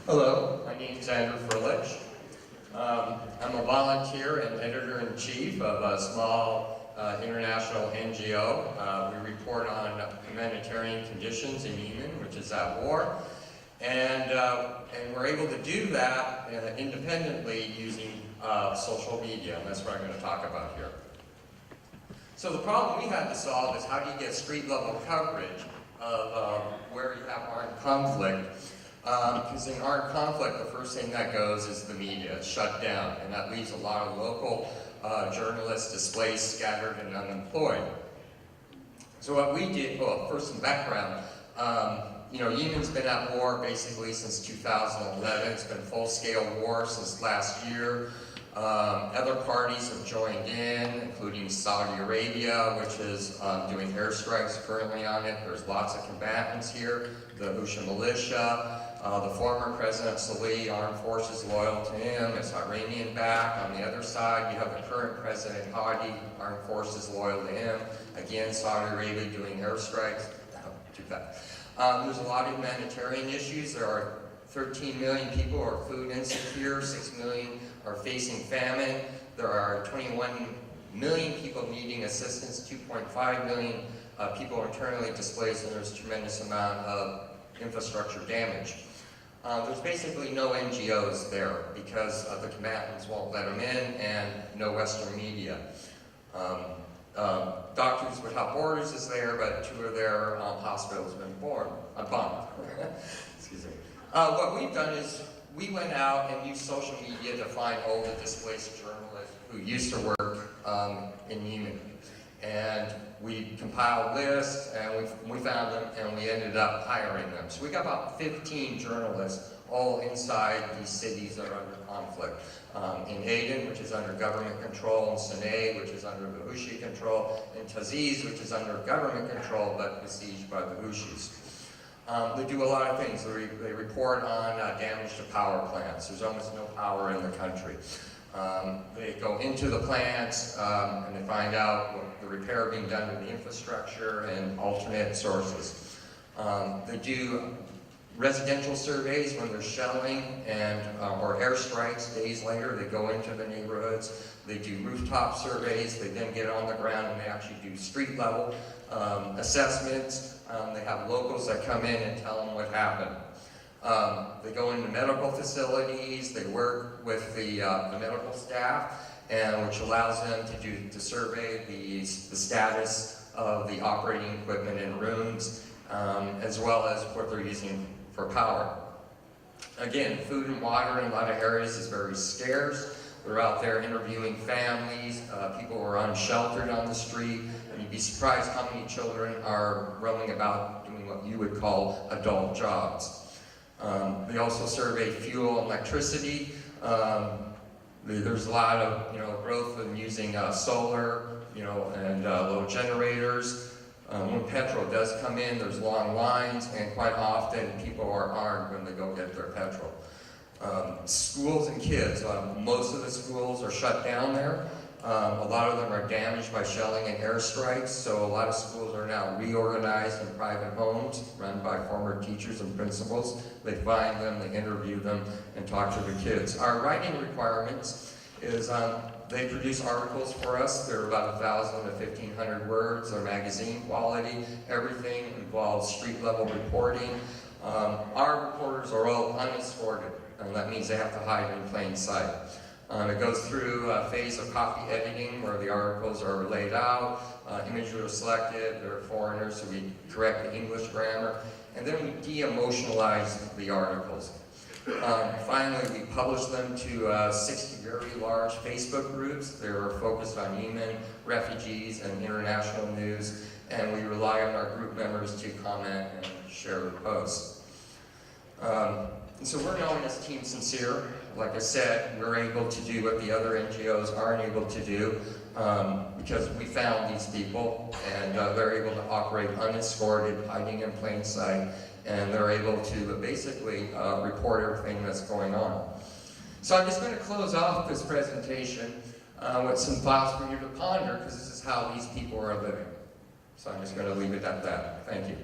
Hello, my name is Andrew Ferlitsch. I'm a volunteer and editor-in-chief of a small international NGO. We report on humanitarian conditions in Yemen, which is at war. And we're able to do that independently using social media, and that's what I'm going to talk about here. So the problem we had to solve is how do you get street-level coverage of where you have armed conflict. Because in armed conflict, the first thing that goes is the media. It's shut down, and that leaves a lot of local journalists displaced, scattered, and unemployed. So what we did, well, first some background. Yemen's been at war basically since 2011. It's been full-scale war since last year. Other parties have joined in, including Saudi Arabia, which is doing airstrikes currently on it. There's lots of combatants here. The Houthi militia, the former President Salih, armed forces loyal to him. It's Iranian-backed. On the other side, you have the current President Hadi, armed forces loyal to him. Again, Saudi Arabia doing airstrikes. Too bad. There's a lot of humanitarian issues. There are 13 million people who are food insecure, 6 million are facing famine. There are 21 million people needing assistance, 2.5 million people internally displaced, and there's a tremendous amount of infrastructure damage. There's basically no NGOs there because the combatants won't let them in, and no Western media. Doctors Without Borders is there, but 2 of their hospitals have been bombed. Excuse me. What we've done is we went out and used social media to find all the displaced journalists who used to work in Yemen. And we compiled lists, and we found them, and we ended up hiring them. So we got about 15 journalists all inside these cities that are under conflict. In Aden, which is under government control, in Sana'a, which is under the Houthi control, in Taziz, which is under government control, but besieged by the Houthis. They do a lot of things. They report on damage to power plants. There's almost no power in the country. They go into the plants and they find out the repair being done to the infrastructure and alternate sources. They do residential surveys when they're shelling and or airstrikes. Days later, they go into the neighborhoods. They do rooftop surveys. They then get on the ground and they actually do street level assessments. They have locals that come in and tell them what happened. They go into medical facilities. They work with the medical staff, which allows them to survey the status of the operating equipment in rooms, as well as what they're using for power. Again, food and water in a lot of areas is very scarce. They're out there interviewing families, people who are unsheltered on the street, and you'd be surprised how many children are roaming about doing what you would call adult jobs. They also survey fuel and electricity. There's a lot of growth in using solar, and little generators. When petrol does come in, there's long lines, and quite often people are armed when they go get their petrol. Schools and kids, most of the schools are shut down there. A lot of them are damaged by shelling and airstrikes, so a lot of schools are now reorganized in private homes run by former teachers and principals. They find them, they interview them, and talk to the kids. Our writing requirements is they produce articles for us. They're about 1,000 to 1,500 words. They're magazine quality. Everything involves street-level reporting. Our reporters are all unescorted, and that means they have to hide in plain sight. It goes through a phase of copy editing where the articles are laid out, images are selected, they're foreigners, so we correct the English grammar, and then we de-emotionalize the articles. Finally, we publish them to 60 very large Facebook groups. They're focused on Yemen, refugees, and international news, and we rely on our group members to comment and share the posts. So we're known as Team Sincere. Like I said, we're able to do what the other NGOs aren't able to do because we found these people, and they're able to operate unescorted, hiding in plain sight, and they're able to basically report everything that's going on. So I'm just going to close off this presentation with some thoughts for you to ponder, because this is how these people are living. So I'm just going to leave it at that. Thank you.